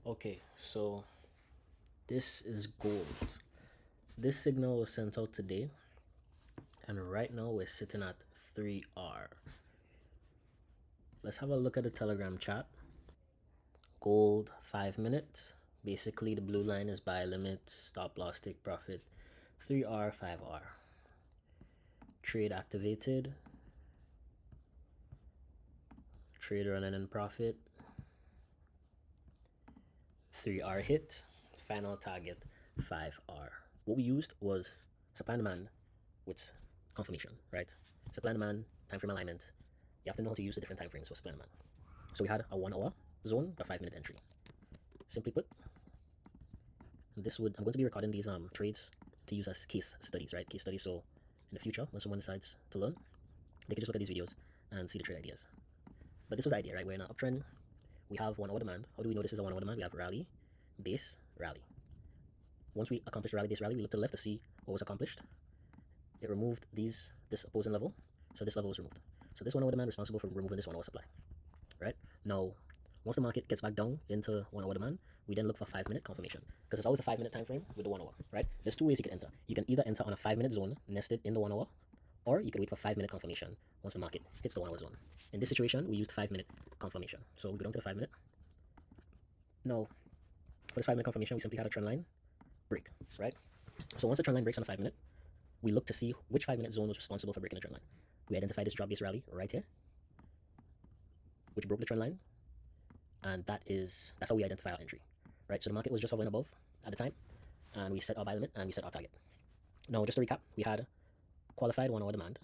Okay, so this is gold. This signal was sent out today, and right now we're sitting at 3R. Let's have a look at the Telegram chat. Gold 5 minutes. Basically, the blue line is buy limit, stop loss, take profit. 3R, 5R. Trade activated. Trade running in profit. 3R hit. Final target 5R. What we used was supply and demand with confirmation, right? Supply and demand, time frame alignment. You have to know how to use the different time frames for supply and demand. So we had a 1 hour zone, a 5 minute entry. Simply put, I'm going to be recording these trades to use as case studies, right? Case studies, so in the future, when someone decides to learn, they can just look at these videos and see the trade ideas. But this was the idea, right? We're in an uptrend. We have 1 hour demand. How do we know this is a 1 hour demand? We have rally, base, rally. Once we accomplish rally, base, rally, we look to the left to see what was accomplished. It removed this opposing level, so this level was removed. So this 1 hour demand is responsible for removing this 1 hour supply, right? Now, once the market gets back down into 1 hour demand, we then look for 5 minute confirmation, because it's always a 5 minute time frame with the 1 hour, right? There's two ways you can enter. You can either enter on a 5 minute zone nested in the 1 hour, or you can wait for 5 minute confirmation once the market hits the 1 hour zone. In this situation, we used 5 minute confirmation. So we go down to the 5 minute. Now, for this 5 minute confirmation, we simply had a trend line break, right? So once the trend line breaks on a 5 minute, we look to see which 5 minute zone was responsible for breaking the trend line. We identify this drop base rally right here, which broke the trend line, and that's how we identify our entry, right? So the market was just hovering above at the time, and we set our buy limit and we set our target. Now, just to recap, we had qualified 1 hour demand.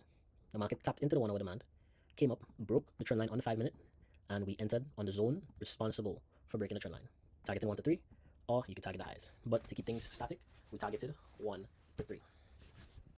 The market tapped into the 1 hour demand, came up, broke the trend line on the 5 minute, and we entered on the zone responsible for breaking the trend line, targeting 1 to 3, or you can target the highs. But to keep things static, we targeted 1